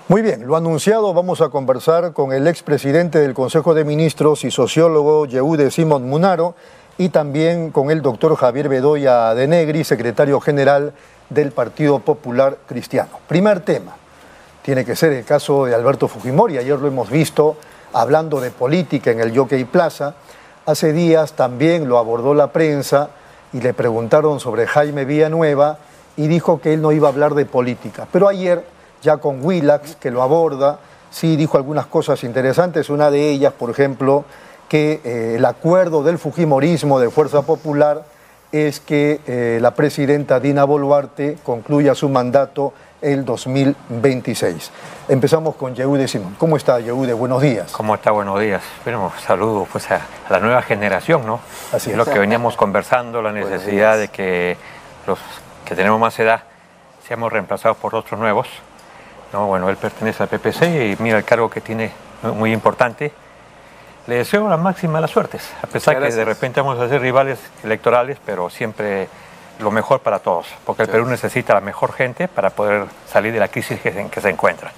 Muy bien, lo anunciado, vamos a conversar con el expresidente del Consejo de Ministros y sociólogo Yehude Simón Munaro y también con el doctor Javier Bedoya de Negri, secretario general del Partido Popular Cristiano. Primer tema, tiene que ser el caso de Alberto Fujimori. Ayer lo hemos visto hablando de política en el Jockey Plaza. Hace días también lo abordó la prensa y le preguntaron sobre Jaime Villanueva y dijo que él no iba a hablar de política. Pero ayer, ya con Willax, que lo aborda, sí dijo algunas cosas interesantes. Una de ellas, por ejemplo, que el acuerdo del fujimorismo de Fuerza Popular es que la presidenta Dina Boluarte concluya su mandato el 2026. Empezamos con Yehude Simón. ¿Cómo está, Yehude? Buenos días. ¿Cómo está? Buenos días. Bueno, saludo pues, a la nueva generación, ¿no? Así es. Lo que veníamos conversando, la necesidad de que los que tenemos más edad seamos reemplazados por otros nuevos. No, bueno, él pertenece al PPC y mira el cargo que tiene, muy importante. Le deseo la máxima de las suertes, a pesar que de repente vamos a ser rivales electorales, pero siempre lo mejor para todos, porque el Perú necesita la mejor gente para poder salir de la crisis en que se encuentra.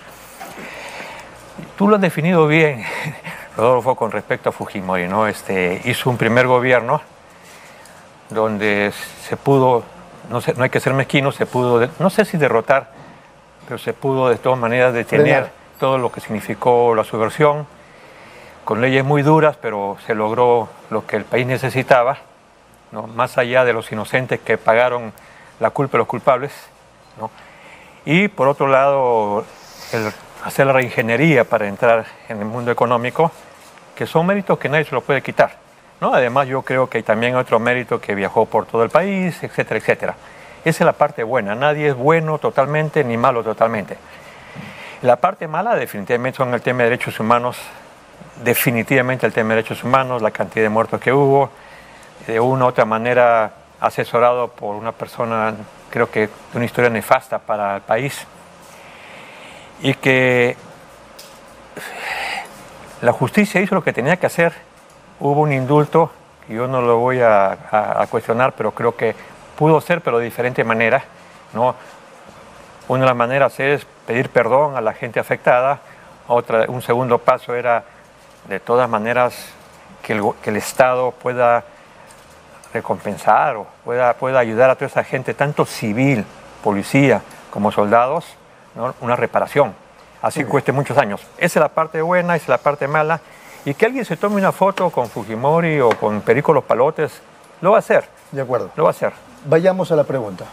Tú lo has definido bien, Rodolfo, con respecto a Fujimori, ¿no? Hizo un primer gobierno donde se pudo, no hay que ser mezquino, se pudo, no sé si derrotar, pero se pudo de todas maneras detener todo lo que significó la subversión, con leyes muy duras, pero se logró lo que el país necesitaba, ¿no? Más allá de los inocentes que pagaron la culpa de los culpables, ¿no? Y por otro lado, hacer la reingeniería para entrar en el mundo económico, que son méritos que nadie se los puede quitar, ¿no? Además, yo creo que hay también otro mérito que viajó por todo el país, etcétera, etcétera. Esa es la parte buena. Nadie es bueno totalmente ni malo totalmente. La parte mala definitivamente son el tema de derechos humanos, definitivamente el tema de derechos humanos, la cantidad de muertos que hubo, de una u otra manera asesorado por una persona, creo que de una historia nefasta para el país, y que la justicia hizo lo que tenía que hacer. Hubo un indulto, y yo no lo voy a cuestionar, pero creo que pudo ser, pero de diferente manera, ¿no? Una de las maneras es pedir perdón a la gente afectada. Un segundo paso era, de todas maneras, que el Estado pueda recompensar o pueda ayudar a toda esa gente, tanto civil, policía, como soldados, ¿no? Una reparación. Así cueste muchos años. Esa es la parte buena, esa es la parte mala. Y que alguien se tome una foto con Fujimori o con Perico Los Palotes, lo va a hacer. De acuerdo. Lo va a hacer. Vayamos a la pregunta.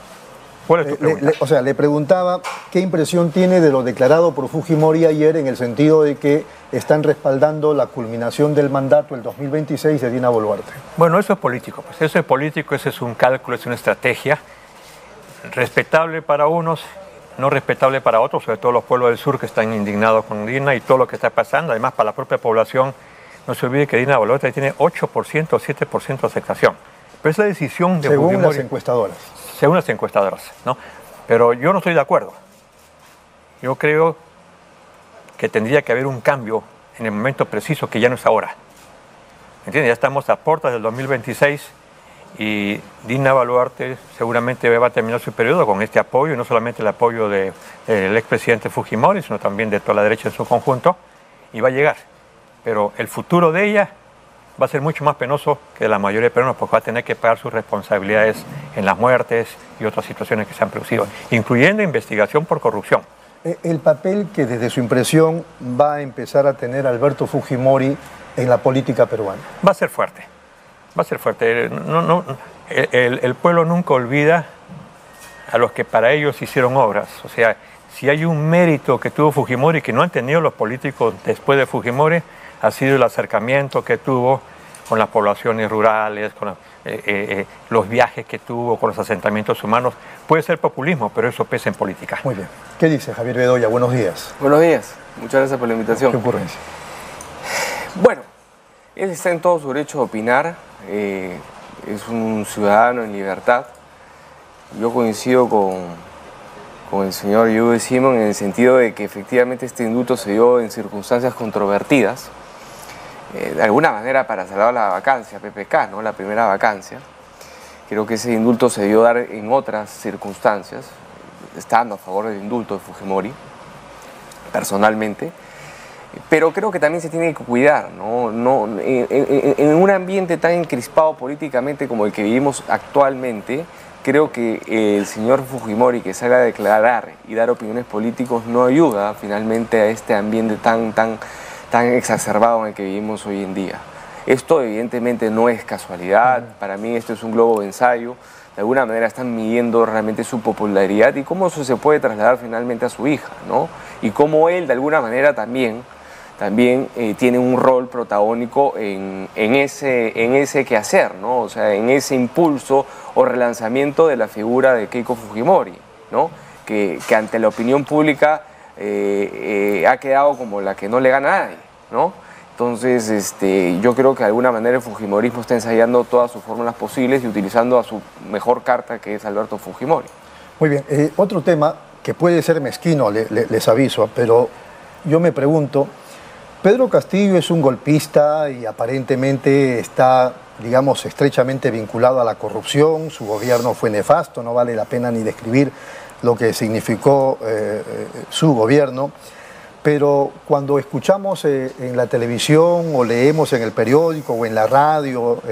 ¿Cuál es tu pregunta? Le preguntaba qué impresión tiene de lo declarado por Fujimori ayer, en el sentido de que están respaldando la culminación del mandato el 2026 de Dina Boluarte. Bueno, eso es político. Pues eso es político, eso es un cálculo, es una estrategia respetable para unos, no respetable para otros, sobre todo los pueblos del sur que están indignados con Dina y todo lo que está pasando. Además, para la propia población, no se olvide que Dina Boluarte tiene 8% o 7% de aceptación. Pero es la decisión de Fujimori. Según las encuestadoras. Según las encuestadoras, ¿no? Pero yo no estoy de acuerdo. Yo creo que tendría que haber un cambio en el momento preciso, que ya no es ahora. ¿Entiendes? Ya estamos a puertas del 2026 y Dina Boluarte seguramente va a terminar su periodo con este apoyo, y no solamente el apoyo del expresidente Fujimori, sino también de toda la derecha en su conjunto, y va a llegar. Pero el futuro de ella va a ser mucho más penoso que la mayoría de peruanos, porque va a tener que pagar sus responsabilidades en las muertes y otras situaciones que se han producido, incluyendo investigación por corrupción. El papel que desde su impresión va a empezar a tener Alberto Fujimori en la política peruana. Va a ser fuerte, va a ser fuerte. El pueblo nunca olvida a los que para ellos hicieron obras. O sea, si hay un mérito que tuvo Fujimori que no han tenido los políticos después de Fujimori, ha sido el acercamiento que tuvo con las poblaciones rurales, con los viajes que tuvo, con los asentamientos humanos. Puede ser populismo, pero eso pesa en política. Muy bien. ¿Qué dice Javier Bedoya? Buenos días. Buenos días. Muchas gracias por la invitación. ¿Qué ocurrencia? Bueno, él está en todo su derecho de opinar. Es un ciudadano en libertad. Yo coincido con el señor Yehude Simón en el sentido de que efectivamente este indulto se dio en circunstancias controvertidas. De alguna manera para salvar la vacancia, PPK, ¿no? La primera vacancia. Creo que ese indulto se dio dar en otras circunstancias, estando a favor del indulto de Fujimori. personalmente, pero creo que también se tiene que cuidar, ¿no? En un ambiente tan encrispado políticamente como el que vivimos actualmente, creo que el señor Fujimori que salga a declarar y dar opiniones políticas no ayuda finalmente a este ambiente tan exacerbado en el que vivimos hoy en día. Esto evidentemente no es casualidad, para mí esto es un globo de ensayo, de alguna manera están midiendo realmente su popularidad y cómo eso se puede trasladar finalmente a su hija, ¿no? Y cómo él de alguna manera también tiene un rol protagónico en ese quehacer, ¿no? O sea, en ese impulso o relanzamiento de la figura de Keiko Fujimori, ¿no? Que ante la opinión pública ha quedado como la que no le gana a nadie, ¿no? Entonces, yo creo que de alguna manera el fujimorismo está ensayando todas sus fórmulas posibles y utilizando a su mejor carta, que es Alberto Fujimori. Muy bien, otro tema que puede ser mezquino, les aviso, pero yo me pregunto, Pedro Castillo es un golpista y aparentemente está, digamos, estrechamente vinculado a la corrupción, su gobierno fue nefasto, no vale la pena ni describir lo que significó su gobierno, pero cuando escuchamos en la televisión o leemos en el periódico o en la radio,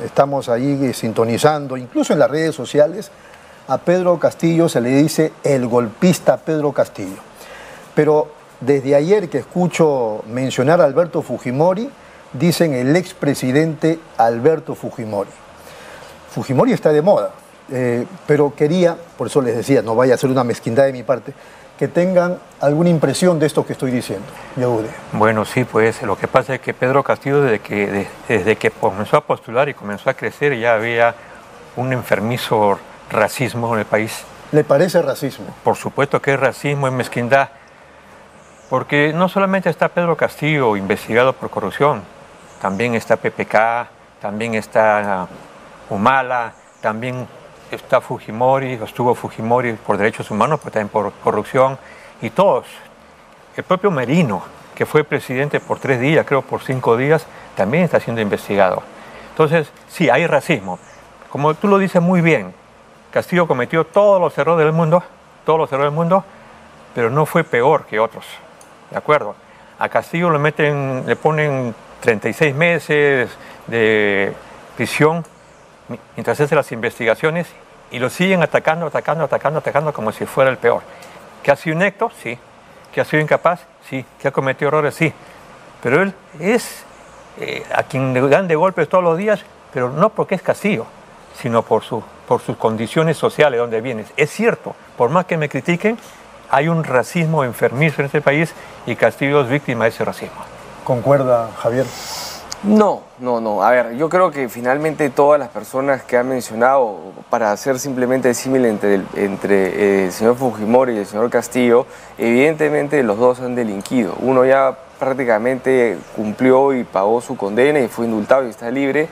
estamos ahí sintonizando, incluso en las redes sociales, a Pedro Castillo se le dice el golpista Pedro Castillo. Pero desde ayer que escucho mencionar a Alberto Fujimori, dicen el expresidente Alberto Fujimori. Fujimori está de moda, pero quería, por eso les decía, no vaya a ser una mezquindad de mi parte, que tengan alguna impresión de esto que estoy diciendo. Yehude. Bueno, sí, pues lo que pasa es que Pedro Castillo, desde que comenzó a postular y comenzó a crecer, ya había un enfermizo racismo en el país. ¿Le parece racismo? Por supuesto que es racismo, es mezquindad. Porque no solamente está Pedro Castillo investigado por corrupción, también está PPK, también está Humala, también está Fujimori, estuvo Fujimori por derechos humanos, pero también por corrupción, y todos. El propio Merino, que fue presidente por 3 días, creo por 5 días, también está siendo investigado. Entonces, sí, hay racismo. Como tú lo dices muy bien, Castillo cometió todos los errores del mundo, pero no fue peor que otros. ¿De acuerdo? A Castillo le ponen 36 meses de prisión mientras hace las investigaciones y lo siguen atacando como si fuera el peor. ¿Que ha sido inepto? Sí. ¿Que ha sido incapaz? Sí. ¿Que ha cometido errores? Sí. Pero él es a quien le dan de golpes todos los días, pero no porque es Castillo, sino por sus condiciones sociales, donde viene. Es cierto, por más que me critiquen, hay un racismo enfermizo en este país y Castillo es víctima de ese racismo. ¿Concuerda, Javier? No. A ver, yo creo que finalmente todas las personas que han mencionado, para hacer simplemente el símil entre el señor Fujimori y el señor Castillo, evidentemente los dos han delinquido. Uno ya prácticamente cumplió y pagó su condena y fue indultado y está libre,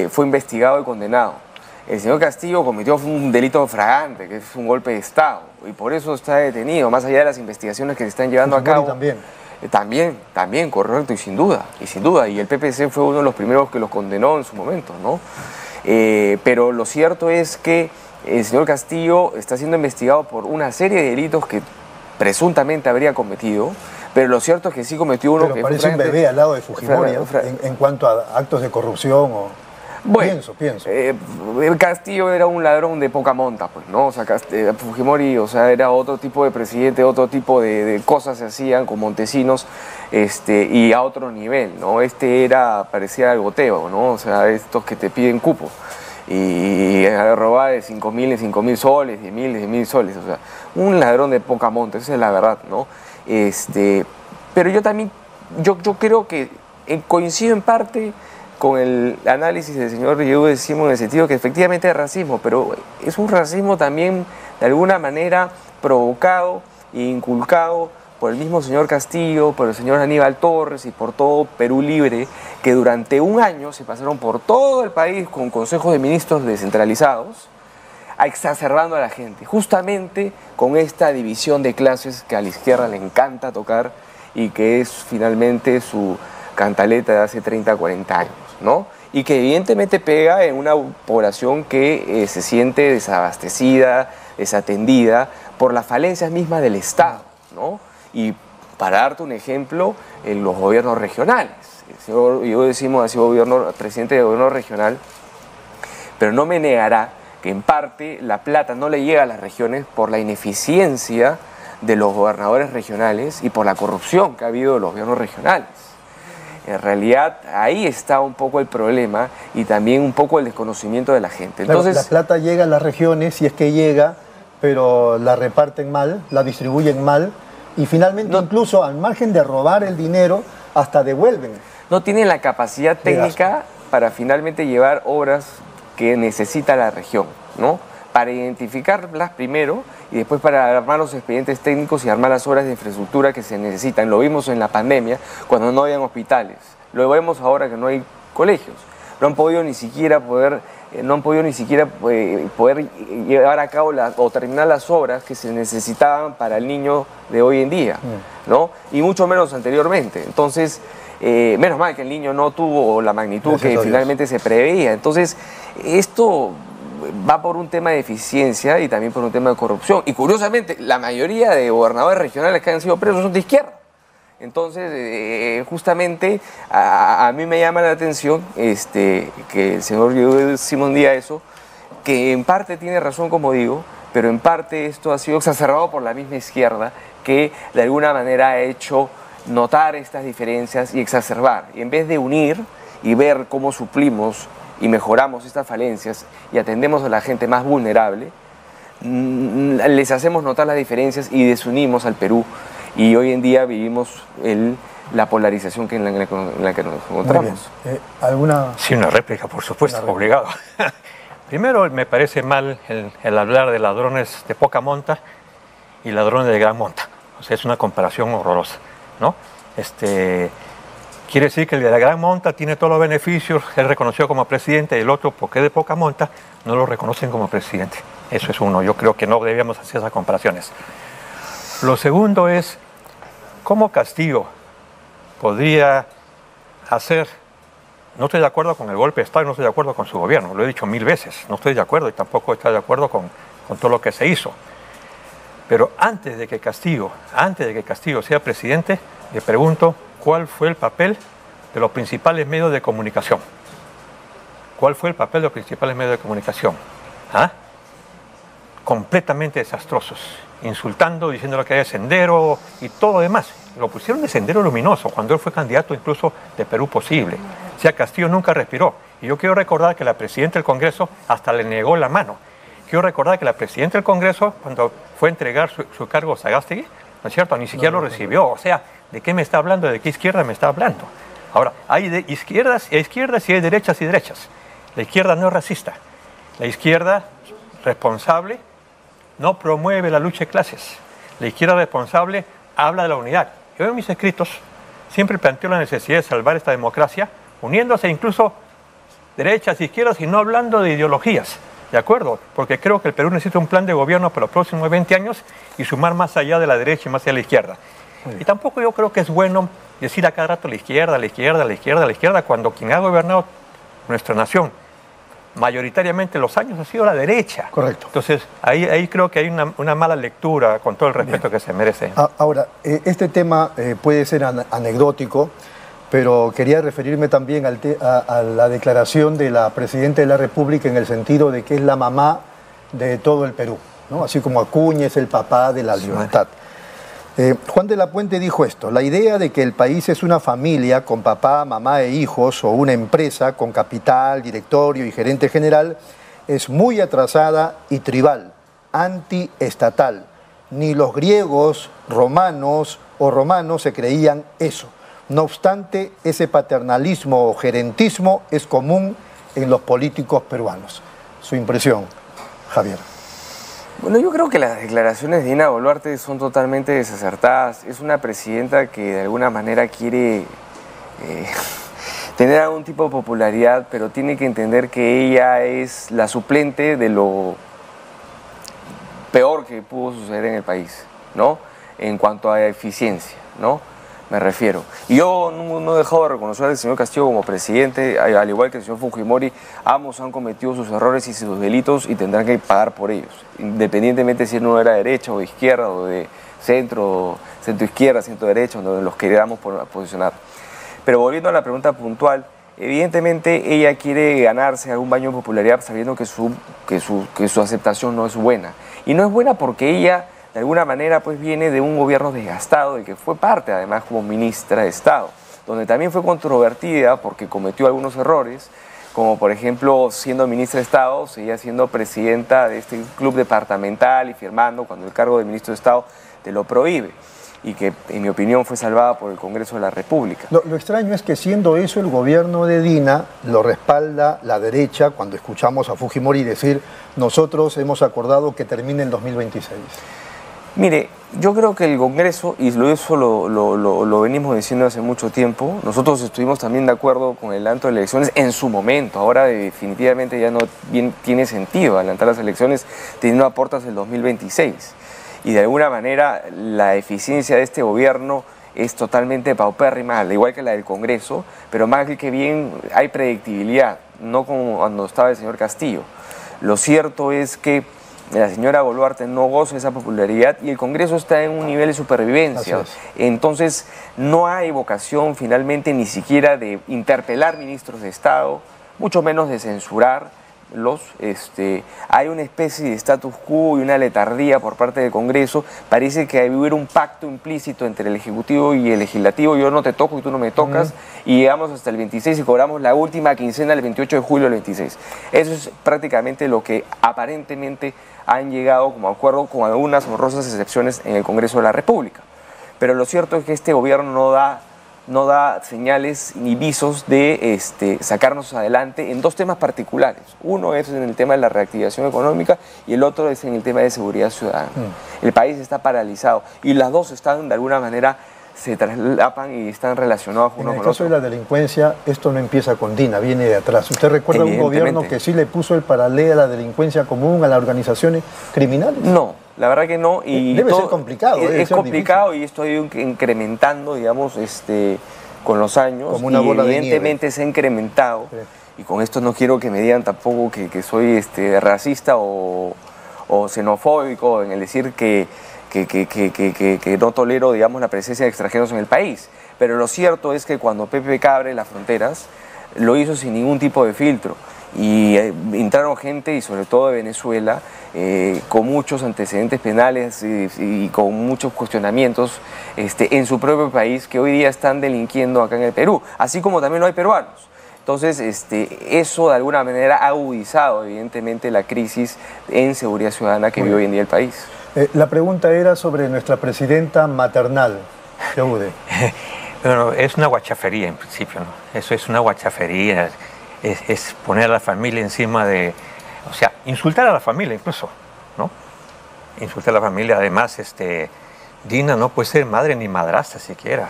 fue investigado y condenado. El señor Castillo cometió un delito flagrante, que es un golpe de Estado, y por eso está detenido, más allá de las investigaciones que se están llevando a cabo. También, correcto, y sin duda. Y el PPC fue uno de los primeros que los condenó en su momento, ¿no? Pero lo cierto es que el señor Castillo está siendo investigado por una serie de delitos que presuntamente habría cometido, pero lo cierto es que sí cometió uno pero que parece un bebé al lado de Fujimori en cuanto a actos de corrupción o... Bueno, pienso. Castillo era un ladrón de poca monta, pues, ¿no? O sea, Fujimori, o sea, era otro tipo de presidente, otro tipo de cosas se hacían con Montesinos, y a otro nivel, ¿no? Parecía el goteo, ¿no? O sea, estos que te piden cupo y robar de 5.000 en 5.000 soles, 10.000 soles, o sea, un ladrón de poca monta, esa es la verdad, ¿no? Pero yo creo que coincido en parte con el análisis del señor Yehude Simón en el sentido que efectivamente es racismo, pero es un racismo también de alguna manera provocado e inculcado por el mismo señor Castillo, por el señor Aníbal Torres y por todo Perú Libre, que durante un año se pasaron por todo el país con consejos de ministros descentralizados, exacerbando a la gente, justamente con esta división de clases que a la izquierda le encanta tocar y que es finalmente su cantaleta de hace 30, 40 años, ¿no? Y que evidentemente pega en una población que se siente desabastecida, desatendida por las falencias mismas del Estado, ¿no? Y para darte un ejemplo, en los gobiernos regionales. El señor Yo decimos ha sido presidente de gobierno regional, pero no me negará que en parte la plata no le llega a las regiones por la ineficiencia de los gobernadores regionales y por la corrupción que ha habido de los gobiernos regionales. En realidad ahí está un poco el problema y también un poco el desconocimiento de la gente. Entonces, la plata llega a las regiones, si es que llega, pero la reparten mal, la distribuyen mal y finalmente incluso al margen de robar el dinero, hasta devuelven. No tienen la capacidad técnica para finalmente llevar obras que necesita la región, ¿no? Para identificarlas primero y después para armar los expedientes técnicos y armar las obras de infraestructura que se necesitan. Lo vimos en la pandemia cuando no habían hospitales, lo vemos ahora que no hay colegios. No han podido ni siquiera poder llevar a cabo o terminar las obras que se necesitaban para el niño de hoy en día, ¿no? Y mucho menos anteriormente. Entonces, menos mal que el niño no tuvo la magnitud que finalmente se preveía. Entonces, esto va por un tema de eficiencia y también por un tema de corrupción. Y curiosamente, la mayoría de gobernadores regionales que han sido presos son de izquierda. Entonces, justamente a mí me llama la atención que el señor Simón diga eso, que en parte tiene razón, como digo, pero en parte esto ha sido exacerbado por la misma izquierda que de alguna manera ha hecho notar estas diferencias y exacerbar. Y en vez de unir y ver cómo suplimos y mejoramos estas falencias y atendemos a la gente más vulnerable, les hacemos notar las diferencias y desunimos al Perú. Y hoy en día vivimos la polarización en la que nos encontramos. ¿Alguna? Sí, una réplica, por supuesto, obligado. Primero, me parece mal el hablar de ladrones de poca monta y ladrones de gran monta. O sea, es una comparación horrorosa, ¿no? Quiere decir que el de la gran monta tiene todos los beneficios, es reconocido como presidente, y el otro, porque es de poca monta, no lo reconocen como presidente. Eso es uno. Yo creo que no debíamos hacer esas comparaciones. Lo segundo es, ¿cómo Castillo podría hacer? No estoy de acuerdo con el golpe de Estado y no estoy de acuerdo con su gobierno, lo he dicho 1000 veces, no estoy de acuerdo y tampoco estoy de acuerdo con todo lo que se hizo. Pero antes de que Castillo sea presidente, le pregunto cuál fue el papel de los principales medios de comunicación. ¿Cuál fue el papel de los principales medios de comunicación? Completamente desastrosos, insultando, diciendo que hay sendero y todo lo demás. Lo pusieron de sendero luminoso cuando él fue candidato incluso de Perú Posible. O sea, Castillo nunca respiró. Y yo quiero recordar que la presidenta del Congreso hasta le negó la mano. Quiero recordar que la presidenta del Congreso, cuando fue a entregar su cargo a Sagástegui, ¿no es cierto?, ni siquiera lo recibió. O sea, ¿de qué me está hablando? ¿De qué izquierda me está hablando? Ahora, hay de izquierdas y hay derechas y derechas. La izquierda no es racista. La izquierda responsable no promueve la lucha de clases. La izquierda responsable habla de la unidad. Yo en mis escritos siempre planteo la necesidad de salvar esta democracia, uniéndose incluso derechas e izquierdas y no hablando de ideologías, ¿de acuerdo? Porque creo que el Perú necesita un plan de gobierno para los próximos 20 años y sumar más allá de la derecha y más allá de la izquierda. Y tampoco yo creo que es bueno decir a cada rato la izquierda, la izquierda, la izquierda, la izquierda, cuando quien ha gobernado nuestra nación mayoritariamente los años ha sido la derecha. Correcto. Entonces, ahí creo que hay una mala lectura, con todo el respeto que se merece. Ahora, este tema puede ser anecdótico, pero quería referirme también a la declaración de la Presidenta de la República en el sentido de que es la mamá de todo el Perú, ¿no? Así como Acuña es el papá de la libertad. Juan de la Puente dijo esto: la idea de que el país es una familia con papá, mamá e hijos, o una empresa con capital, directorio y gerente general, es muy atrasada y tribal, antiestatal. Ni los griegos, romanos se creían eso. No obstante, ese paternalismo o gerentismo es común en los políticos peruanos. Su impresión, Javier. Bueno, yo creo que las declaraciones de Dina Boluarte son totalmente desacertadas. Es una presidenta que de alguna manera quiere tener algún tipo de popularidad, pero tiene que entender que ella es la suplente de lo peor que pudo suceder en el país, ¿no? En cuanto a eficiencia, ¿no? Me refiero. Y yo no he dejado de reconocer al señor Castillo como presidente, al igual que el señor Fujimori. Ambos han cometido sus errores y sus delitos y tendrán que pagar por ellos, independientemente si uno era de derecha o de izquierda o de centro, centro izquierda, centro derecha, donde los queramos posicionar. Pero volviendo a la pregunta puntual, evidentemente ella quiere ganarse algún baño de popularidad sabiendo que su aceptación no es buena. Y no es buena porque ella, de alguna manera, pues viene de un gobierno desgastado, del que fue parte además como ministra de Estado, donde también fue controvertida porque cometió algunos errores, como por ejemplo siendo ministra de Estado, seguía siendo presidenta de este club departamental y firmando cuando el cargo de ministro de Estado te lo prohíbe, y que en mi opinión fue salvada por el Congreso de la República. Lo extraño es que siendo eso el gobierno de Dina, lo respalda la derecha cuando escuchamos a Fujimori decir nosotros hemos acordado que termine en 2026. Mire, yo creo que el Congreso, y eso lo venimos diciendo hace mucho tiempo, nosotros estuvimos también de acuerdo con el adelanto de elecciones en su momento. Ahora definitivamente ya no bien tiene sentido adelantar las elecciones teniendo a puertas el 2026. Y de alguna manera la eficiencia de este gobierno es totalmente paupérrima, al igual que la del Congreso, pero más que bien hay predictibilidad, no como cuando estaba el señor Castillo. Lo cierto es que la señora Boluarte no goza de esa popularidad y el Congreso está en un nivel de supervivencia. Entonces no hay vocación finalmente ni siquiera de interpelar ministros de Estado, mucho menos de censurarlos. Hay una especie de status quo y una letardía por parte del Congreso. Parece que hubiera un pacto implícito entre el Ejecutivo y el Legislativo. Yo no te toco y tú no me tocas. Y llegamos hasta el 26 y cobramos la última quincena el 28 de julio del 26. Eso es prácticamente lo que aparentemente han llegado como acuerdo, con algunas honrosas excepciones en el Congreso de la República. Pero lo cierto es que este gobierno no da señales ni visos de sacarnos adelante en dos temas particulares. Uno es en el tema de la reactivación económica y el otro es en el tema de seguridad ciudadana. El país está paralizado y las dos están de alguna manera, se traslapan y están relacionados uno con otro. En el caso de la delincuencia, esto no empieza con Dina, viene de atrás. ¿Usted recuerda un gobierno que sí le puso el paralelo a la delincuencia común, a las organizaciones criminales? No, la verdad que no. Y debe ser complicado. Es complicado difícil. Y esto ha ido incrementando, digamos, con los años. Como una bola de nieve. Evidentemente se ha incrementado. Sí. Y con esto no quiero que me digan tampoco que soy racista o xenofóbico en el decir que no tolero, digamos, la presencia de extranjeros en el país. Pero lo cierto es que cuando PPK abre las fronteras, lo hizo sin ningún tipo de filtro. Y entraron gente, y sobre todo de Venezuela, con muchos antecedentes penales y con muchos cuestionamientos en su propio país, que hoy día están delinquiendo acá en el Perú, así como también lo hay peruanos. Entonces, eso de alguna manera ha agudizado, evidentemente, la crisis en seguridad ciudadana que vive hoy en día el país. La pregunta era sobre nuestra presidenta maternal, Yehude. Bueno, es una guachafería en principio, ¿no? Eso es una guachafería, es poner a la familia encima de... O sea, insultar a la familia incluso, ¿no? Insultar a la familia, además, Dina no puede ser madre ni madrastra siquiera.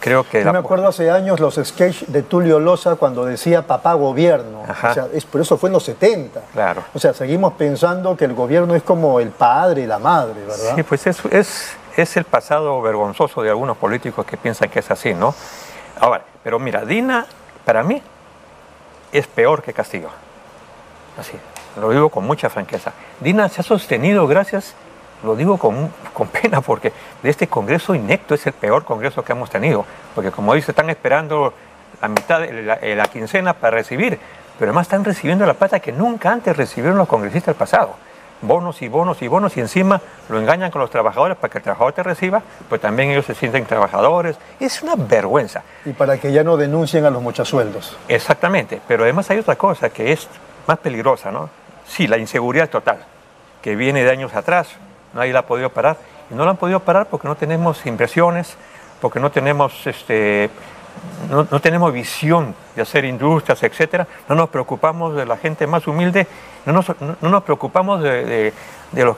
Creo que Yo me acuerdo hace años los sketches de Tulio Loza cuando decía papá gobierno. O sea, por eso fue en los 70. Claro. O sea, seguimos pensando que el gobierno es como el padre y la madre, ¿verdad? Sí, pues es el pasado vergonzoso de algunos políticos que piensan que es así, ¿no? Ahora, pero mira, Dina, para mí, es peor que Castillo. Así, lo digo con mucha franqueza. Dina se ha sostenido gracias... Lo digo con pena porque de este Congreso inepto es el peor Congreso que hemos tenido. Porque como dice, están esperando la mitad de la quincena para recibir. Pero además están recibiendo la plata que nunca antes recibieron los congresistas del pasado. Bonos y bonos y bonos y encima lo engañan con los trabajadores para que el trabajador te reciba, pues también ellos se sienten trabajadores. Es una vergüenza. Y para que ya no denuncien a los mochasueldos. Exactamente. Pero además hay otra cosa que es más peligrosa, ¿no? Sí, la inseguridad total, que viene de años atrás. Nadie la ha podido parar. Y no la han podido parar porque no tenemos inversiones, porque no tenemos, no tenemos visión de hacer industrias, etcétera. No nos preocupamos de la gente más humilde, no nos preocupamos de los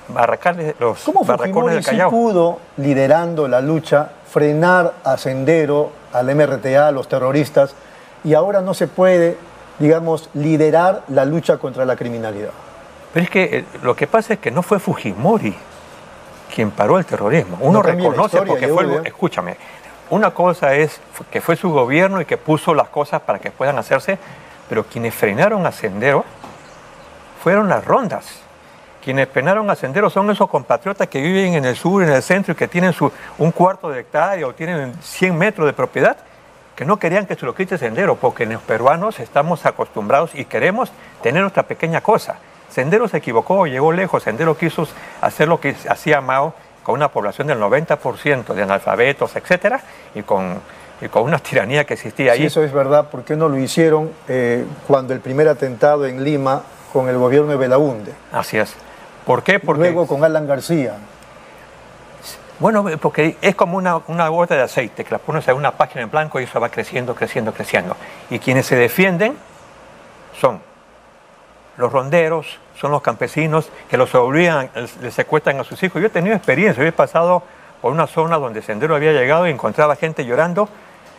barracones del Callao. ¿Cómo pudo, liderando la lucha, frenar a Sendero, al MRTA, a los terroristas, y ahora no se puede, digamos, liderar la lucha contra la criminalidad? Pero es que lo que pasa es que no fue Fujimori quien paró el terrorismo. Uno reconoce porque fue... Escúchame, una cosa es que fue su gobierno y que puso las cosas para que puedan hacerse, pero quienes frenaron a Sendero fueron las rondas. Quienes penaron a Sendero son esos compatriotas que viven en el sur, en el centro y que tienen un cuarto de hectárea o tienen 100 metros de propiedad, que no querían que se lo quite Sendero, porque los peruanos estamos acostumbrados y queremos tener nuestra pequeña cosa. Sendero se equivocó, llegó lejos. Sendero quiso hacer lo que hacía Mao, con una población del 90% de analfabetos, etcétera, y con una tiranía que existía ahí. Si eso es verdad, ¿por qué no lo hicieron cuando el primer atentado en Lima con el gobierno de Belaúnde? Así es. ¿Por qué? Porque luego con Alan García. Bueno, porque es como una gota de aceite, que la pones en una página en blanco y eso va creciendo, creciendo, creciendo. Y quienes se defienden son los ronderos, son los campesinos que los obligan, les secuestran a sus hijos. Yo he tenido experiencia, yo he pasado por una zona donde Sendero había llegado y encontraba gente llorando,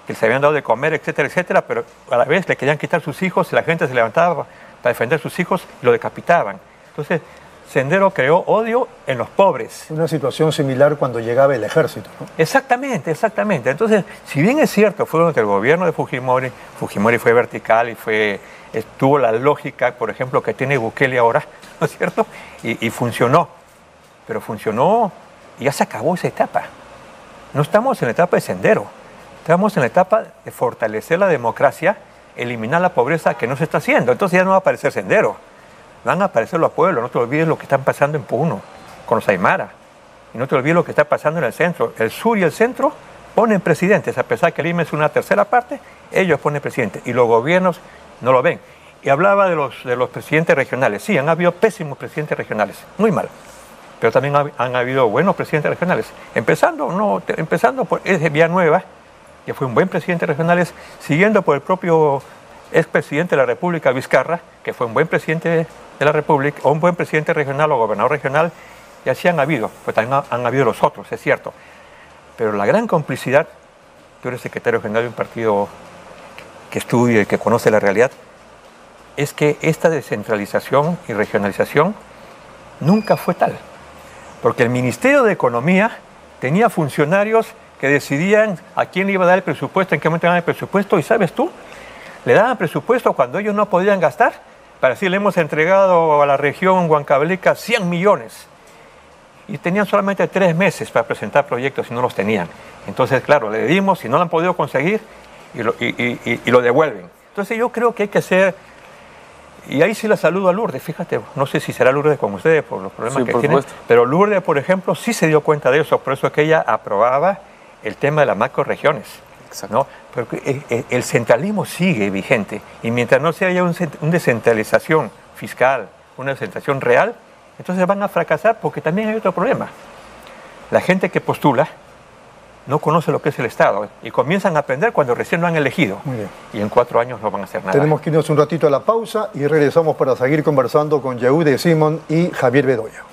que se habían dado de comer, etcétera, etcétera, pero a la vez le querían quitar sus hijos y la gente se levantaba para defender a sus hijos y lo decapitaban. Entonces, Sendero creó odio en los pobres. Una situación similar cuando llegaba el ejército, ¿no? Exactamente, exactamente. Entonces, si bien es cierto, fue durante el gobierno de Fujimori fue vertical y tuvo la lógica, por ejemplo, que tiene Bukele ahora, ¿no es cierto? Y funcionó. Pero funcionó y ya se acabó esa etapa. No estamos en la etapa de Sendero. Estamos en la etapa de fortalecer la democracia, eliminar la pobreza que no se está haciendo. Entonces ya no va a aparecer Sendero. Van a aparecer los pueblos. No te olvides lo que están pasando en Puno, con los Aymara. Y no te olvides lo que está pasando en el centro. El sur y el centro ponen presidentes. A pesar que Lima es una tercera parte, ellos ponen presidentes. Y los gobiernos no lo ven. Y hablaba de los presidentes regionales. Sí, han habido pésimos presidentes regionales. Muy mal. Pero también han habido buenos presidentes regionales. Empezando por Villanueva, que fue un buen presidente regional, siguiendo por el propio expresidente de la República, Vizcarra, que fue un buen presidente de la República, o un buen presidente regional o gobernador regional, y así han habido, pues también han habido los otros, es cierto. Pero la gran complicidad, tú eres secretario general de un partido que estudia y que conoce la realidad, es que esta descentralización y regionalización nunca fue tal. Porque el Ministerio de Economía tenía funcionarios que decidían a quién le iba a dar el presupuesto, en qué momento iban a dar el presupuesto, y ¿sabes tú? Le daban presupuesto cuando ellos no podían gastar, para decir, le hemos entregado a la región Huancavelica 100 millones. Y tenían solamente 3 meses para presentar proyectos y no los tenían. Entonces, claro, le dimos y no lo han podido conseguir y lo devuelven. Entonces yo creo que hay que hacer, y ahí sí la saludo a Lourdes, fíjate, no sé si será Lourdes con ustedes por los problemas que tienen, pero Lourdes, por ejemplo, sí se dio cuenta de eso, por eso es que ella aprobaba el tema de las macroregiones. ¿No? Porque el centralismo sigue vigente y mientras no se haya una descentralización fiscal, una descentralización real, entonces van a fracasar porque también hay otro problema. La gente que postula no conoce lo que es el Estado y comienzan a aprender cuando recién lo han elegido. Muy bien. Y en 4 años no van a hacer nada. Tenemos que irnos un ratito a la pausa y regresamos para seguir conversando con Yehude Simón y Javier Bedoya.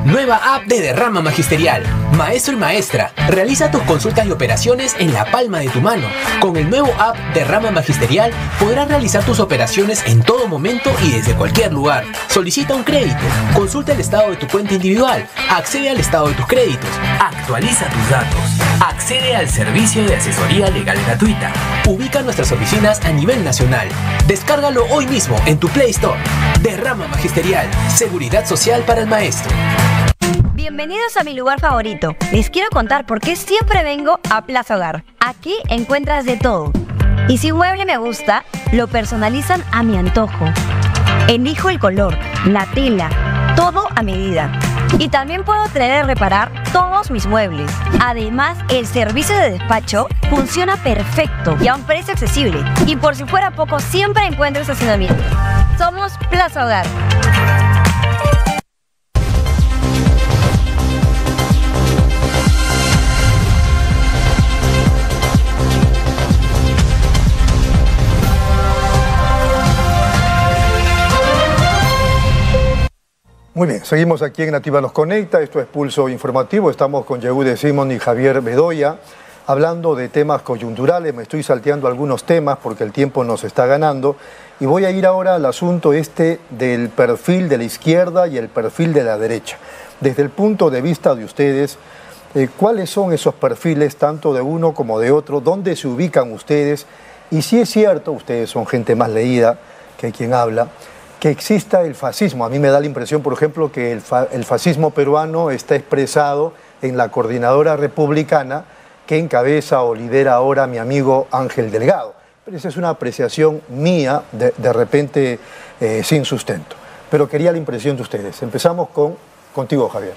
Nueva app de Derrama Magisterial. Maestro y maestra, realiza tus consultas y operaciones en la palma de tu mano. Con el nuevo app Derrama Magisterial podrás realizar tus operaciones en todo momento y desde cualquier lugar. Solicita un crédito, consulta el estado de tu cuenta individual, accede al estado de tus créditos, actualiza tus datos, accede al servicio de asesoría legal gratuita. Ubica nuestras oficinas a nivel nacional. Descárgalo hoy mismo en tu Play Store. Derrama Magisterial, seguridad social para el maestro. Bienvenidos a mi lugar favorito. Les quiero contar por qué siempre vengo a Plaza Hogar. Aquí encuentras de todo. Y si un mueble me gusta, lo personalizan a mi antojo. Elijo el color, la tela, todo a medida. Y también puedo traer y reparar todos mis muebles. Además, el servicio de despacho funciona perfecto y a un precio accesible. Y por si fuera poco, siempre encuentro estacionamiento. Somos Plaza Hogar. Muy bien, seguimos aquí en Nativa Nos Conecta, esto es Pulso Informativo, estamos con Yehude Simón y Javier Bedoya. hablando de temas coyunturales. Me estoy salteando algunos temas porque el tiempo nos está ganando. Y voy a ir ahora al asunto del perfil de la izquierda y el perfil de la derecha. Desde el punto de vista de ustedes, ¿cuáles son esos perfiles, tanto de uno como de otro? ¿Dónde se ubican ustedes? Y si es cierto, ustedes son gente más leída que quien habla, que exista el fascismo. A mí me da la impresión, por ejemplo, que el fascismo peruano está expresado en la coordinadora republicana que encabeza o lidera ahora mi amigo Ángel Delgado. Esa es una apreciación mía, de repente sin sustento. Pero quería la impresión de ustedes. Empezamos contigo, Javier.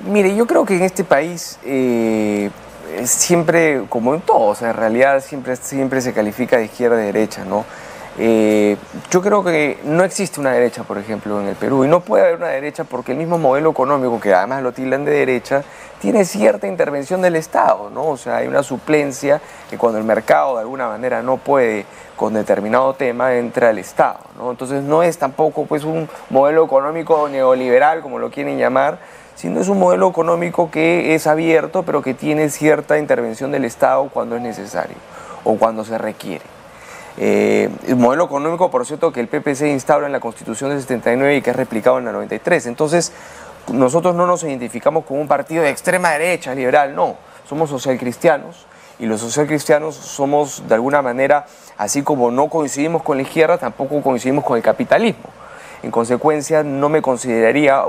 Mire, yo creo que en este país siempre, como en todo, o sea, en realidad siempre se califica de izquierda y derecha, ¿no? Yo creo que no existe una derecha, por ejemplo, en el Perú, y no puede haber una derecha porque el mismo modelo económico, que además lo tildan de derecha, tiene cierta intervención del Estado, ¿no? O sea, hay una suplencia que cuando el mercado de alguna manera no puede con determinado tema, entra el Estado, ¿no? Entonces no es tampoco pues un modelo económico neoliberal, como lo quieren llamar, sino es un modelo económico que es abierto, pero que tiene cierta intervención del Estado cuando es necesario o cuando se requiere. El modelo económico, por cierto, que el PPC instaura en la Constitución del 79 y que es replicado en la 93. Entonces, nosotros no nos identificamos como un partido de extrema derecha, liberal, no. Somos socialcristianos y los socialcristianos somos, de alguna manera, así como no coincidimos con la izquierda, tampoco coincidimos con el capitalismo. En consecuencia, no me consideraría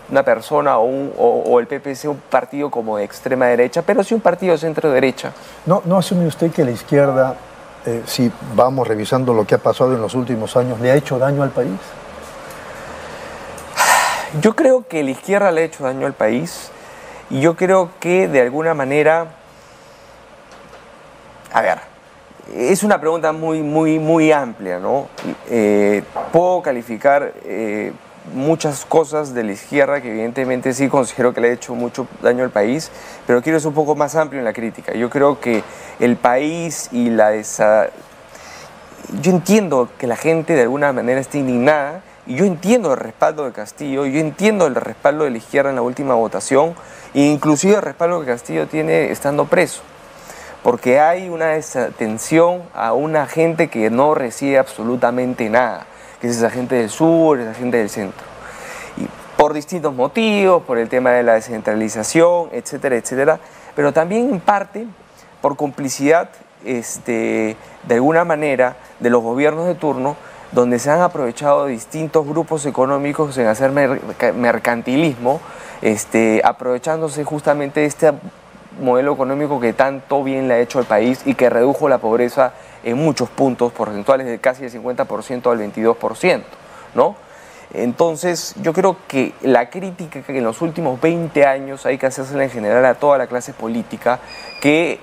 una persona o el PPC un partido como de extrema derecha, pero sí un partido de centro-derecha. ¿No asume usted que la izquierda, si vamos revisando lo que ha pasado en los últimos años, le ha hecho daño al país? Yo creo que la izquierda le ha hecho daño al país y yo creo que de alguna manera, a ver, es una pregunta muy amplia, ¿no? Puedo calificar muchas cosas de la izquierda que evidentemente sí considero que le ha hecho mucho daño al país, pero quiero ser un poco más amplio en la crítica. Yo creo que el país y yo entiendo que la gente de alguna manera está indignada y yo entiendo el respaldo de Castillo, yo entiendo el respaldo de la izquierda en la última votación e inclusive el respaldo que Castillo tiene estando preso, porque hay una desatención a una gente que no recibe absolutamente nada, que es esa gente del sur, esa gente del centro. Y por distintos motivos, por el tema de la descentralización, etcétera, etcétera, pero también en parte por complicidad, de alguna manera, de los gobiernos de turno, donde se han aprovechado distintos grupos económicos en hacer mercantilismo, aprovechándose justamente de este modelo económico que tanto bien le ha hecho al país y que redujo la pobreza en muchos puntos porcentuales de casi el 50% al 22%, ¿no? Entonces, yo creo que la crítica que en los últimos 20 años hay que hacérsela en general a toda la clase política, que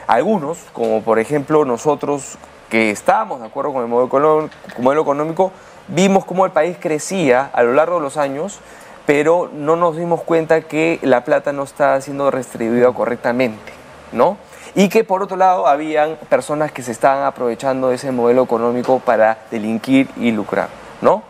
algunos, como por ejemplo nosotros, que estábamos de acuerdo con el modelo económico, vimos cómo el país crecía a lo largo de los años, pero no nos dimos cuenta que la plata no estaba siendo distribuida correctamente, ¿no? Y que por otro lado habían personas que se estaban aprovechando de ese modelo económico para delinquir y lucrar, ¿no?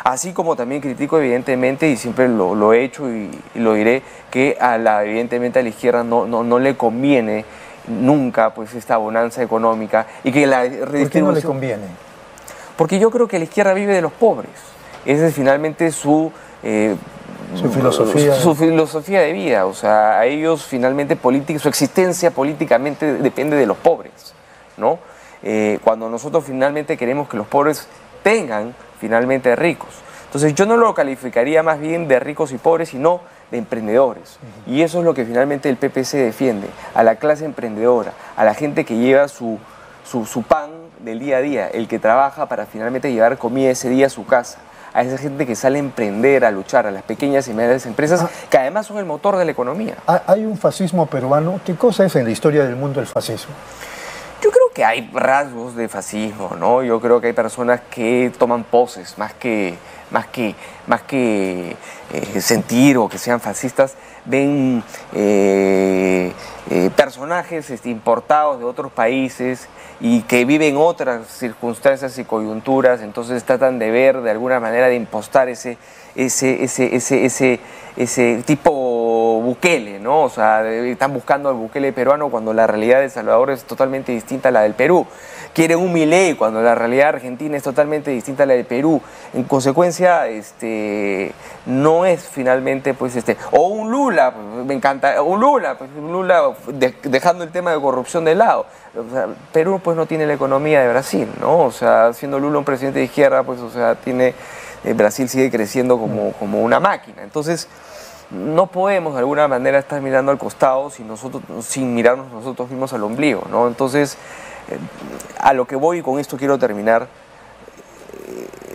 Así como también critico evidentemente, y siempre lo he hecho y lo diré, que evidentemente a la izquierda no le conviene nunca pues esta bonanza económica y que la redistribución... ¿Por qué no le conviene? Porque yo creo que la izquierda vive de los pobres. Esa es finalmente su filosofía de vida. O sea, a ellos finalmente su existencia políticamente depende de los pobres, ¿no? Cuando nosotros finalmente queremos que los pobres tengan finalmente ricos. Entonces yo no lo calificaría más bien de ricos y pobres, sino de emprendedores. Y eso es lo que finalmente el PPC defiende, a la clase emprendedora, a la gente que lleva su pan del día a día, el que trabaja para finalmente llevar comida ese día a su casa, a esa gente que sale a emprender, a luchar, a las pequeñas y medianas empresas, que además son el motor de la economía. ¿Hay un fascismo peruano? ¿Qué cosa es en la historia del mundo el fascismo? Yo creo que hay rasgos de fascismo, ¿no? Yo creo que hay personas que toman poses, más que sentir o que sean fascistas, ven personajes personajes importados de otros países y que viven otras circunstancias y coyunturas, entonces tratan de ver, de alguna manera, de impostar ese tipo Bukele, ¿no? O sea, están buscando al Bukele peruano cuando la realidad de El Salvador es totalmente distinta a la del Perú. Quieren un Milei cuando la realidad argentina es totalmente distinta a la del Perú. En consecuencia, no es finalmente, pues, o un Lula, me encanta, un Lula dejando el tema de corrupción de lado. O sea, Perú, pues, no tiene la economía de Brasil, ¿no? O sea, siendo Lula un presidente de izquierda, pues, o sea, Brasil sigue creciendo como una máquina. Entonces, no podemos de alguna manera estar mirando al costado sin mirarnos nosotros mismos al ombligo, ¿no? Entonces, a lo que voy, y con esto quiero terminar,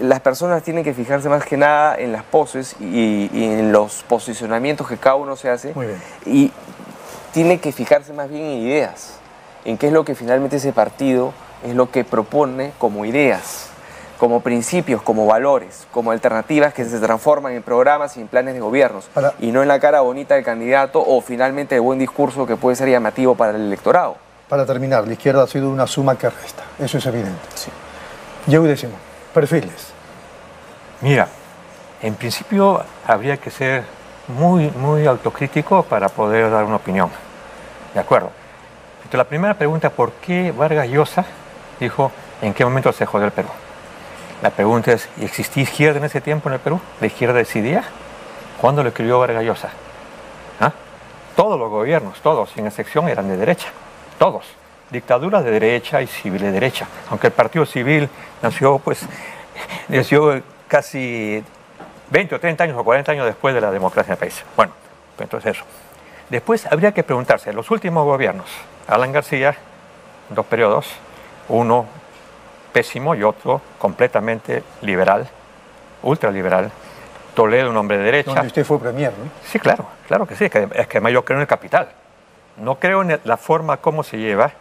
las personas tienen que fijarse más que nada en las poses y en los posicionamientos que cada uno se hace. Muy bien. Y tiene que fijarse más bien en ideas, en qué es lo que finalmente ese partido es lo que propone como ideas, como principios, como valores, como alternativas que se transforman en programas y en planes de gobiernos, y no en la cara bonita del candidato o finalmente el buen discurso que puede ser llamativo para el electorado. Para terminar, la izquierda ha sido una suma que resta, eso es evidente. Sí. Yehude Simón, perfiles. Mira, en principio habría que ser muy autocrítico para poder dar una opinión. ¿De acuerdo? Entonces, la primera pregunta, ¿por qué Vargas Llosa dijo en qué momento se jodió el Perú? La pregunta es, ¿y existía izquierda en ese tiempo en el Perú? ¿La izquierda decidía? ¿Cuándo lo escribió Vargas Llosa? ¿Ah? Todos los gobiernos, todos, sin excepción, eran de derecha. Todos. Dictaduras de derecha y civil de derecha. Aunque el Partido Civil nació casi 20 o 30 años o 40 años después de la democracia del país. Bueno, pues entonces eso. Después habría que preguntarse, los últimos gobiernos, Alan García, 2 periodos, uno pésimo y otro completamente liberal, ultraliberal. Toledo, un hombre de derecha. Donde usted fue premier, ¿no? Sí, claro que sí. Es que además yo creo en el capital. No creo en la forma como se lleva,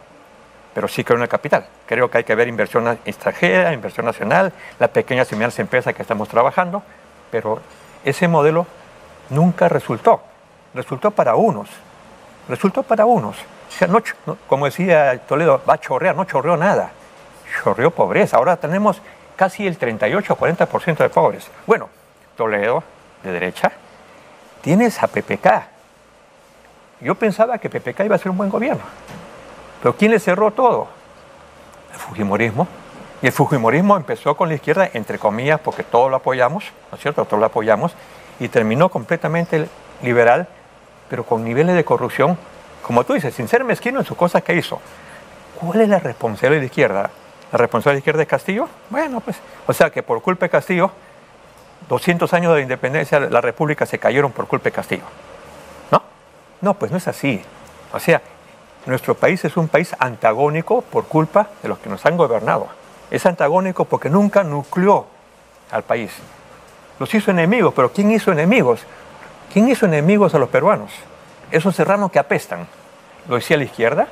pero sí creo en el capital. Creo que hay que ver inversión extranjera, inversión nacional, las pequeñas y medianas empresas que estamos trabajando, pero ese modelo nunca resultó. Resultó para unos. O sea, como decía Toledo, va a chorrear, no chorreó nada. Chorreó pobreza. Ahora tenemos casi el 38 o 40% de pobres. Bueno, Toledo, de derecha, tienes a PPK. Yo pensaba que PPK iba a ser un buen gobierno. Pero ¿quién le cerró todo? El fujimorismo. Y el fujimorismo empezó con la izquierda, entre comillas, porque todos lo apoyamos, ¿no es cierto? Todos lo apoyamos. Y terminó completamente liberal, pero con niveles de corrupción, como tú dices, sin ser mezquino en sus cosas que hizo. ¿Cuál es la responsabilidad de la izquierda? ¿La responsabilidad de la izquierda es Castillo? Bueno, pues, o sea que por culpa de Castillo, 200 años de independencia, la República se cayeron por culpa de Castillo. No, pues no es así. O sea, nuestro país es un país antagónico por culpa de los que nos han gobernado. Es antagónico porque nunca nucleó al país. Los hizo enemigos, pero ¿quién hizo enemigos? ¿Quién hizo enemigos a los peruanos? Esos serranos que apestan. ¿Lo decía la izquierda?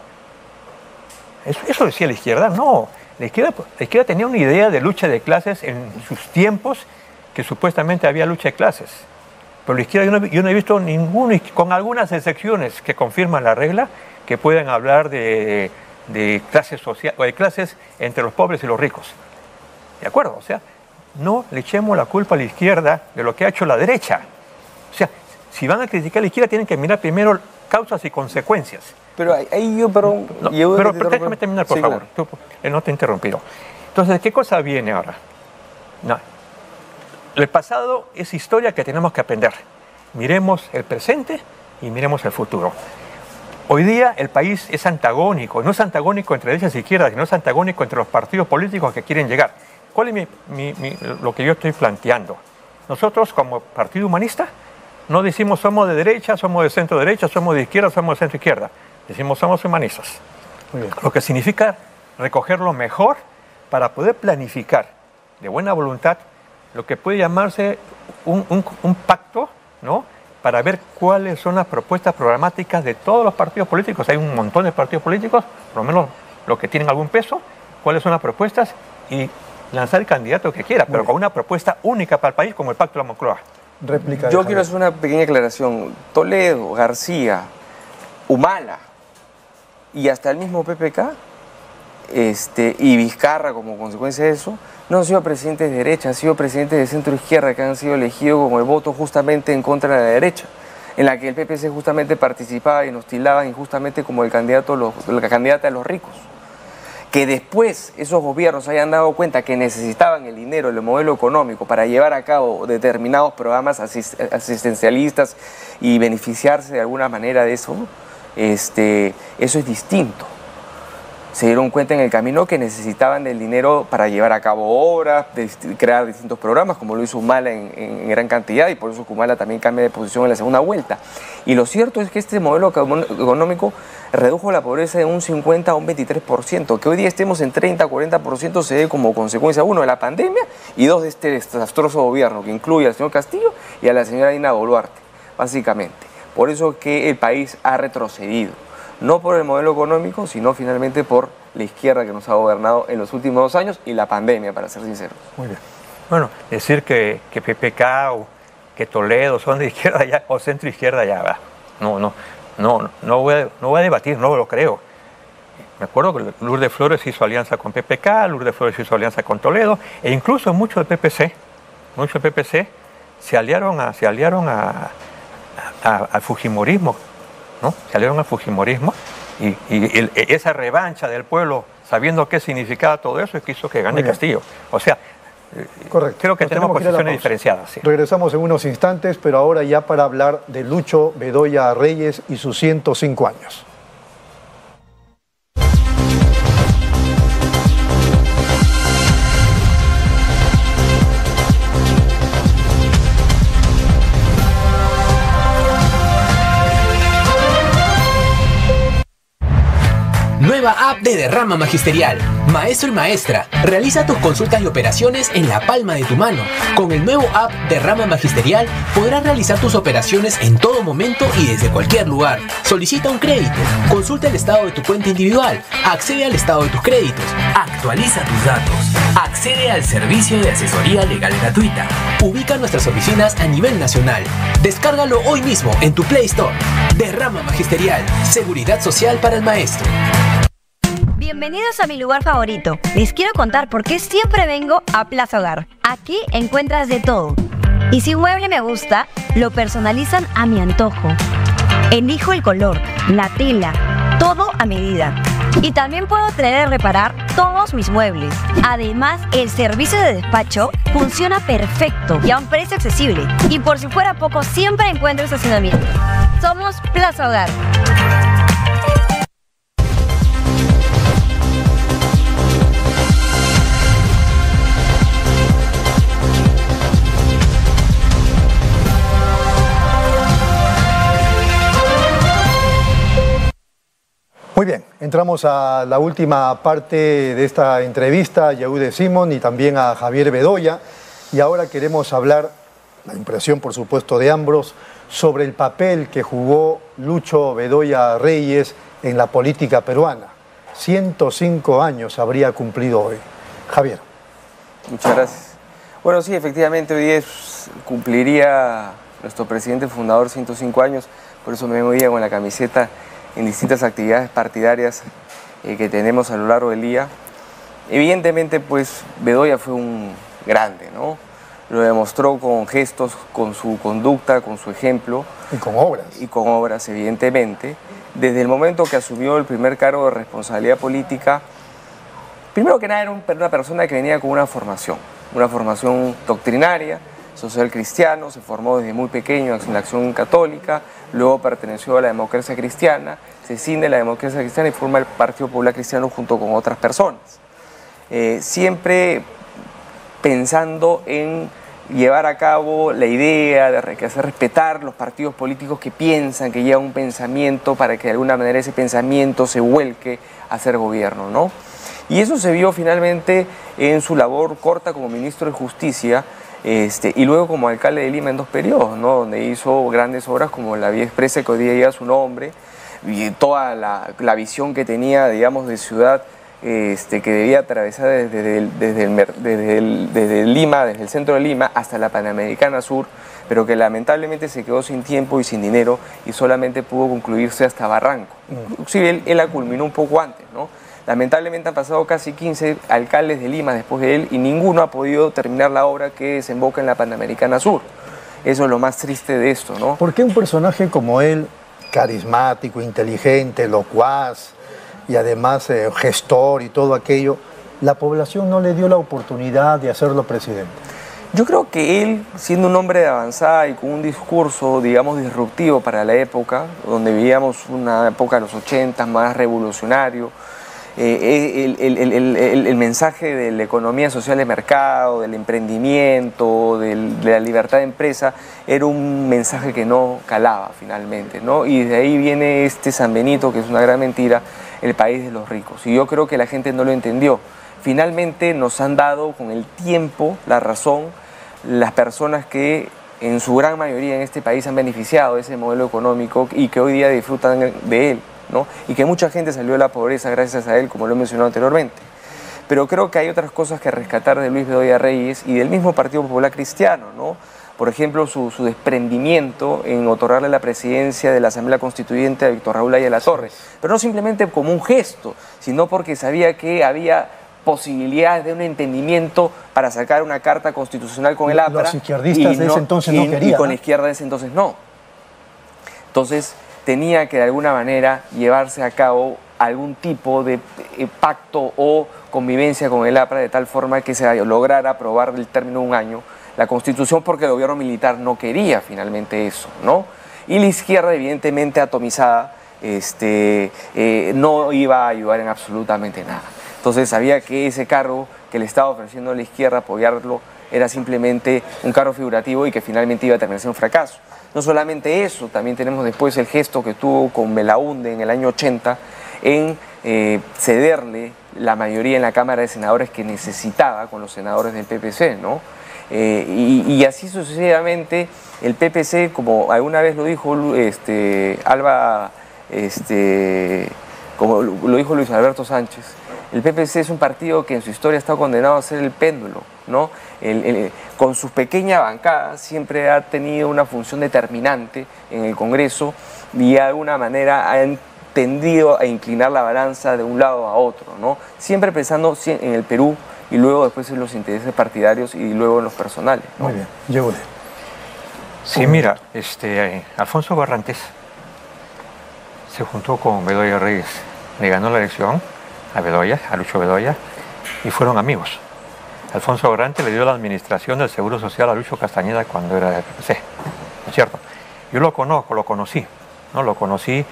¿Eso decía la izquierda? No. La izquierda tenía una idea de lucha de clases en sus tiempos, que supuestamente había lucha de clases. Pero la izquierda yo no he visto ninguno, con algunas excepciones que confirman la regla, que puedan hablar de clases sociales o de clases entre los pobres y los ricos. ¿De acuerdo? O sea, no le echemos la culpa a la izquierda de lo que ha hecho la derecha. O sea, si van a criticar a la izquierda, tienen que mirar primero causas y consecuencias. Pero ahí yo, pero déjame terminar, por favor. Claro. No te he interrumpido. Entonces, ¿qué cosa viene ahora? No. El pasado es historia que tenemos que aprender. Miremos el presente y miremos el futuro. Hoy día el país es antagónico. No es antagónico entre derechas e izquierdas, sino es antagónico entre los partidos políticos que quieren llegar. ¿Cuál es lo que yo estoy planteando? Nosotros, como Partido Humanista, no decimos somos de derecha, somos de centro derecha, somos de izquierda, somos de centro izquierda. Decimos somos humanistas. Muy bien. Lo que significa recoger lo mejor para poder planificar de buena voluntad lo que puede llamarse un pacto, ¿no? Para ver cuáles son las propuestas programáticas de todos los partidos políticos. Hay un montón de partidos políticos, por lo menos los que tienen algún peso, cuáles son las propuestas y lanzar el candidato que quiera, pero con una propuesta única para el país como el Pacto de la Moncloa. Réplica. Yo quiero hacer una pequeña aclaración. Toledo, García, Humala, y hasta el mismo PPK y Vizcarra como consecuencia de eso, no han sido presidentes de derecha, han sido presidentes de centro-izquierda que han sido elegidos con el voto justamente en contra de la derecha, en la que el PPC justamente participaba y nos tildaban injustamente como la candidata de los ricos. Que después esos gobiernos hayan dado cuenta que necesitaban el dinero, el modelo económico para llevar a cabo determinados programas asistencialistas y beneficiarse de alguna manera de eso, eso es distinto. Se dieron cuenta en el camino que necesitaban del dinero para llevar a cabo obras, crear distintos programas, como lo hizo Humala en gran cantidad, y por eso Humala también cambia de posición en la segunda vuelta. Y lo cierto es que este modelo económico redujo la pobreza de un 50 a un 23%, que hoy día estemos en 30 40% se debe como consecuencia, uno, de la pandemia, y dos, de este desastroso gobierno, que incluye al señor Castillo y a la señora Dina Boluarte, básicamente. Por eso es que el país ha retrocedido. No por el modelo económico, sino finalmente por la izquierda que nos ha gobernado en los últimos 2 años y la pandemia, para ser sinceros. Muy bien. Bueno, decir que PPK o que Toledo son de izquierda ya, o centro izquierda ya, ¿verdad? No voy a debatir, no lo creo. Me acuerdo que Lourdes Flores hizo alianza con PPK, Lourdes Flores hizo alianza con Toledo, e incluso muchos del PPC se aliaron al fujimorismo, ¿no? Se aliaron al fujimorismo y esa revancha del pueblo, sabiendo qué significaba todo eso, es que hizo que gane Castillo. O sea, correcto. Creo que tenemos posiciones diferenciadas. Sí. Regresamos en unos instantes, pero ahora ya para hablar de Lucho Bedoya Reyes y sus 105 años. Nueva app de Derrama Magisterial. Maestro y maestra, realiza tus consultas y operaciones en la palma de tu mano. Con el nuevo app Derrama Magisterial podrás realizar tus operaciones en todo momento y desde cualquier lugar. Solicita un crédito, consulta el estado de tu cuenta individual, accede al estado de tus créditos, actualiza tus datos, accede al servicio de asesoría legal gratuita. Ubica nuestras oficinas a nivel nacional. Descárgalo hoy mismo en tu Play Store. Derrama Magisterial, seguridad social para el maestro. Bienvenidos a mi lugar favorito. Les quiero contar por qué siempre vengo a Plaza Hogar. Aquí encuentras de todo. Y si un mueble me gusta, lo personalizan a mi antojo. Elijo el color, la tela, todo a medida. Y también puedo traer a reparar todos mis muebles. Además, el servicio de despacho funciona perfecto y a un precio accesible. Y por si fuera poco, siempre encuentro estacionamiento. Somos Plaza Hogar. Muy bien, entramos a la última parte de esta entrevista a Yehude Simón y también a Javier Bedoya, y ahora queremos hablar, la impresión por supuesto de ambos, sobre el papel que jugó Lucho Bedoya Reyes en la política peruana. 105 años habría cumplido hoy. Javier. Muchas gracias. Bueno, sí, efectivamente hoy cumpliría nuestro presidente fundador 105 años, por eso me vengo hoy día con la camiseta en distintas actividades partidarias que tenemos a lo largo del día. Evidentemente, pues, Bedoya fue un grande, ¿no? Lo demostró con gestos, con su conducta, con su ejemplo. Y con obras. Y con obras, evidentemente. Desde el momento que asumió el primer cargo de responsabilidad política, primero que nada era una persona que venía con una formación doctrinaria, social cristiano, se formó desde muy pequeño en la Acción Católica, luego perteneció a la Democracia Cristiana, se cinde la Democracia Cristiana y forma el Partido Popular Cristiano junto con otras personas. Siempre pensando en llevar a cabo la idea de hacer respetar los partidos políticos que piensan, que llevan un pensamiento para que de alguna manera ese pensamiento se vuelque a hacer gobierno, ¿no? Y eso se vio finalmente en su labor corta como ministro de Justicia, y luego como alcalde de Lima en 2 periodos, ¿no? Donde hizo grandes obras como la Vía Expresa, que hoy día lleva su nombre, y toda la visión que tenía, digamos, de ciudad que debía atravesar desde Lima, desde el centro de Lima hasta la Panamericana Sur, pero que lamentablemente se quedó sin tiempo y sin dinero y solamente pudo concluirse hasta Barranco. Inclusive él la culminó un poco antes, ¿no? Lamentablemente han pasado casi 15 alcaldes de Lima después de él y ninguno ha podido terminar la obra que desemboca en la Panamericana Sur. Eso es lo más triste de esto, ¿no? ¿Por qué un personaje como él, carismático, inteligente, locuaz y además gestor y todo aquello, la población no le dio la oportunidad de hacerlo presidente? Yo creo que él, siendo un hombre de avanzada y con un discurso, digamos, disruptivo para la época, donde vivíamos una época de los 80 más revolucionario, el mensaje de la economía social de mercado, del emprendimiento, de la libertad de empresa, era un mensaje que no calaba finalmente, ¿no? Y de ahí viene este San Benito, que es una gran mentira, el país de los ricos. Y yo creo que la gente no lo entendió. Finalmente nos han dado con el tiempo la razón las personas que en su gran mayoría en este país han beneficiado de ese modelo económico y que hoy día disfrutan de él, ¿no? Y que mucha gente salió de la pobreza gracias a él, como lo he mencionado anteriormente. Pero creo que hay otras cosas que rescatar de Luis Bedoya Reyes y del mismo Partido Popular Cristiano, ¿no? Por ejemplo, su desprendimiento en otorgarle la presidencia de la Asamblea Constituyente a Víctor Raúl Ayala Torres. Pero no simplemente como un gesto, sino porque sabía que había posibilidades de un entendimiento para sacar una carta constitucional con el APRA. Los izquierdistas de ese entonces no querían. Y con la izquierda de ese entonces no. Entonces tenía que de alguna manera llevarse a cabo algún tipo de pacto o convivencia con el APRA de tal forma que se lograra aprobar el término de un año la Constitución, porque el gobierno militar no quería finalmente eso, ¿no? Y la izquierda, evidentemente atomizada, no iba a ayudar en absolutamente nada. Entonces sabía que ese cargo que le estaba ofreciendo a la izquierda, apoyarlo, era simplemente un cargo figurativo y que finalmente iba a terminar siendo un fracaso. No solamente eso, también tenemos después el gesto que tuvo con Belaúnde en el año 80 en cederle la mayoría en la Cámara de Senadores que necesitaba con los senadores del PPC, ¿no? Y así sucesivamente el PPC, como alguna vez lo dijo Alba, como lo dijo Luis Alberto Sánchez, el PPC es un partido que en su historia está condenado a ser el péndulo, ¿no? Con su pequeña bancada siempre ha tenido una función determinante en el Congreso y de alguna manera ha tendido a inclinar la balanza de un lado a otro, ¿no? Siempre pensando en el Perú y luego después en los intereses partidarios y luego en los personales, ¿no? Muy bien, Yehude. Sí, mira, Alfonso Barrantes se juntó con Bedoya Reyes, le ganó la elección a Bedoya, a Lucho Bedoya, y fueron amigos. Alfonso Barrantes le dio la administración del Seguro Social a Lucho Castañeda cuando era del PPC, ¿no es cierto? Yo lo conocí, ¿no? Lo conocí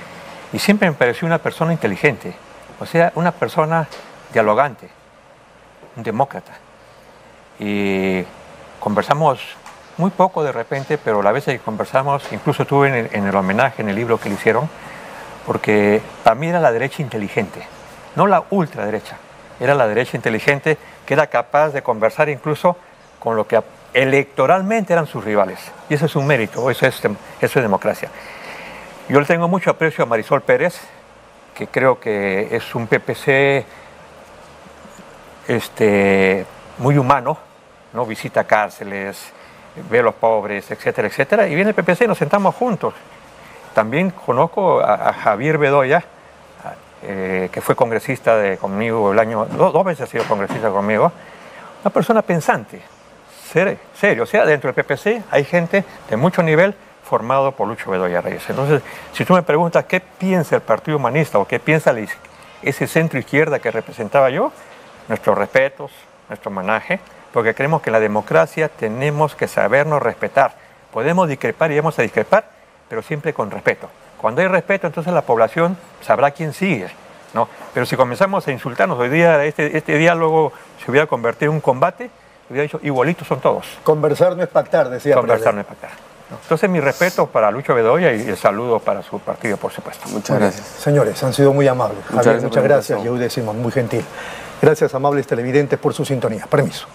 y siempre me pareció una persona inteligente, o sea, una persona dialogante, un demócrata. Y conversamos muy poco de repente, pero la vez que conversamos, incluso estuve en el homenaje, en el libro que le hicieron, porque para mí era la derecha inteligente, no la ultraderecha, era la derecha inteligente que era capaz de conversar incluso con lo que electoralmente eran sus rivales. Y eso es un mérito, eso es democracia. Yo le tengo mucho aprecio a Marisol Pérez, que creo que es un PPC muy humano, ¿no? Visita cárceles, ve a los pobres, etcétera, etcétera. Y viene el PPC y nos sentamos juntos. También conozco a Javier Bedoya, que fue congresista conmigo dos veces ha sido congresista conmigo, una persona pensante, serio. O sea, dentro del PPC hay gente de mucho nivel formado por Lucho Bedoya Reyes. Entonces, si tú me preguntas qué piensa el Partido Humanista o qué piensa ese centro izquierda que representaba yo, nuestros respetos, nuestro homenaje, porque creemos que en la democracia tenemos que sabernos respetar. Podemos discrepar y vamos a discrepar, pero siempre con respeto. Cuando hay respeto, entonces la población sabrá quién sigue, ¿no? Pero si comenzamos a insultarnos, hoy día este diálogo se hubiera convertido en un combate, hubiera dicho, igualitos son todos. Conversar no es pactar, decía. Conversar no es pactar, ¿no? Entonces mi respeto para Lucho Bedoya y el saludo para su partido, por supuesto. Muchas gracias. Señores, han sido muy amables. Muchas gracias, Yehude Simón, muy gentil. Gracias, amables televidentes, por su sintonía. Permiso.